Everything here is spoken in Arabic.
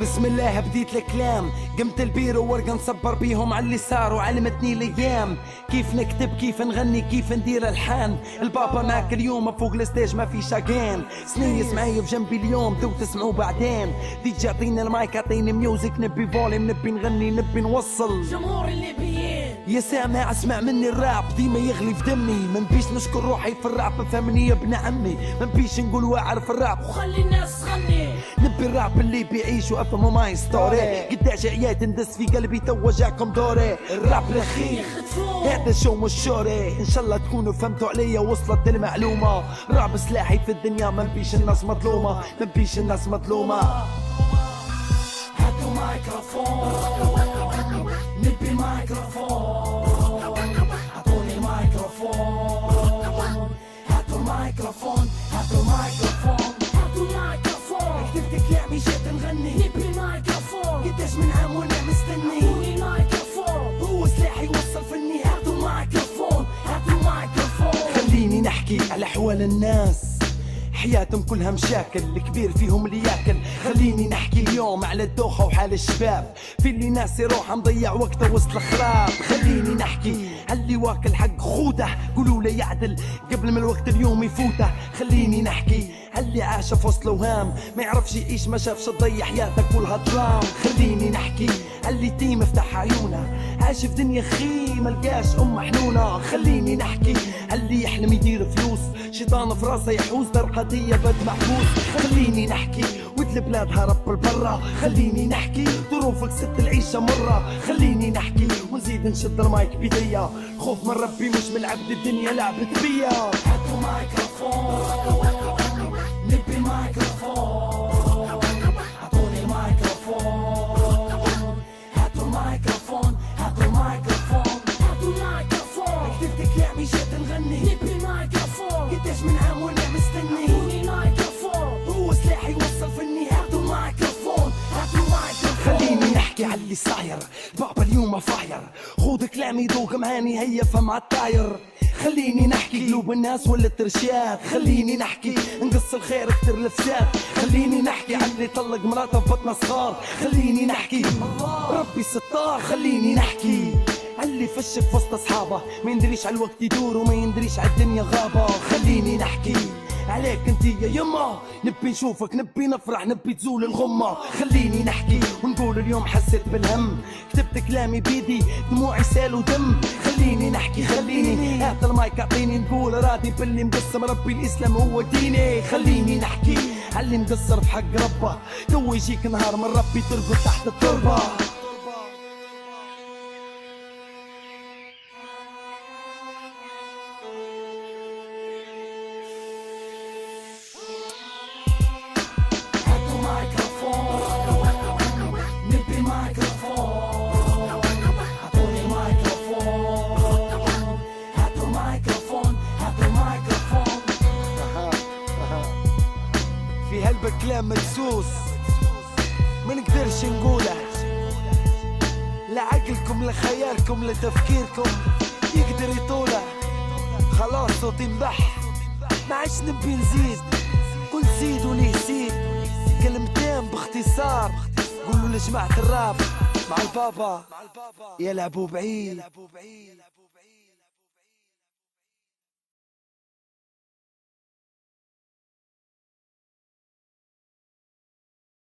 بسم الله بديت الكلام، قمت البير وورقة نصبر بيهم على اللي صار وعلمتني الايام. كيف نكتب كيف نغني كيف ندير الحان. البابا معك اليوم فوق الستيج ما في شاقين. سنيس معي في جنبي اليوم تو تسمعوا بعدين. ديجي اعطيني المايك اعطيني ميوزك، نبي فوليوم نبي نغني نبي نوصل. جمهور الليبيين يا سامع اسمع مني الراب ديما يغلي في دمي. منبيش نشكر روحي في الراب فهمني يا ابن عمي. منبيش نقول واعر في الراب وخلي الناس تغني. نبي الراب اللي بيعيش وافهموا ماي ستوري. قداش عيات ندس في قلبي تو جاكم دوري. الراب الاخير هذا شو مش شوري. ان شاء الله تكونوا فهمتوا عليا وصلت المعلومه. راب سلاحي في الدنيا منبيش الناس مظلومه. منبيش الناس مظلومه. هاتوا مايكروفون نبي مايكروفون. اعطوني المايكروفون. هاتوا المايكروفون هاتوا المايكروفون هاتوا المايكروفون. كتبت كلامي جيت نغني نبي المايكروفون. قداش من عام وانا مستني. اعطوني المايكروفون هو سلاحي يوصل فني. هاتوا المايكروفون هاتوا المايكروفون. خليني نحكي على احوال الناس حياتهم كلها مشاكل، الكبير فيهم اللي ياكل. خليني نحكي اليوم على الدوخة وحال الشباب، في اللي ناس يروح مضيع وقته وسط الخراب. خليني نحكي على اللي واكل حق خوده، قولوا له يعدل قبل ما الوقت اليوم يفوته. خليني نحكي على اللي عاش في وسط الوهام، ما يعرفش يعيش ما شافش تضيع حياته كلها درام. خليني نحكي على اللي يتيم فتح عيونه، عاش في دنيا خي ملقاش ام حنونه. خليني نحكي على اللي يحلم يدير فلوس، شيطان في راسه يحوز درقاتية بد محبوس. خليني نحكي ود البلاد هرب البرا. خليني نحكي ظروفك ست العيشة مرة. خليني نحكي ونزيد نشد المايك بيديا. خوف من ربي مش من العبد الدنيا لعبت بيا. هاتوا مايكروفون نبي مايكروفون. اعطوني المايكروفون. هاتوا المايكروفون هاتوا المايكروفون هاتوا المايكروفون. كتبت كلامي جيت نغني نبي المايكروفون. قداش من عام وانا مستني. اعطوني المايكروفون هو سلاحي يوصل فني. هاتوا المايكروفون هاتوا المايكروفون. خليني نحكي على اللي صاير، بابا اليوم فاير. خود كلامي ذوق معاني هيا فمع الطاير. خليني نحكي قلوب الناس ولا الترشيات. خليني نحكي نقص الخير كتر الفساد. خليني نحكي على اللي طلق مراته في بطنه صغار. خليني نحكي ربي ستار. خليني نحكي على اللي فشك في وسط اصحابه، ما يندريش على الوقت يدور وما يندريش على الدنيا غابه. خليني نحكي عليك انت يا يما، نبي نشوفك نبي نفرح نبي تزول الغمة. خليني نحكي ونقول اليوم حسيت بالهم، كتبت كلامي بيدي دموعي سال ودم. خليني نحكي خليني هات المايك اعطيني نقول راضي باللي مقسم ربي الاسلام هو ديني. خليني نحكي على اللي مقصر في حق ربه، تو يجيك نهار من ربي ترقد تحت التربه. نبي مايكروفون. اعطوني المايكروفون. هاتوا المايكروفون هاتوا المايكروفون. في هالكلام مدسوس ما نقدرش نقوله، لا عقلكم لا خيالكم لا تفكيركم يقدر يطوله. خلاص صوتي انبح ما عادش نبي نزيد، ونزيد ونزيد كلمتين باختصار. قولوا لجماعة الراب مع البابا يلعبوا بعيد.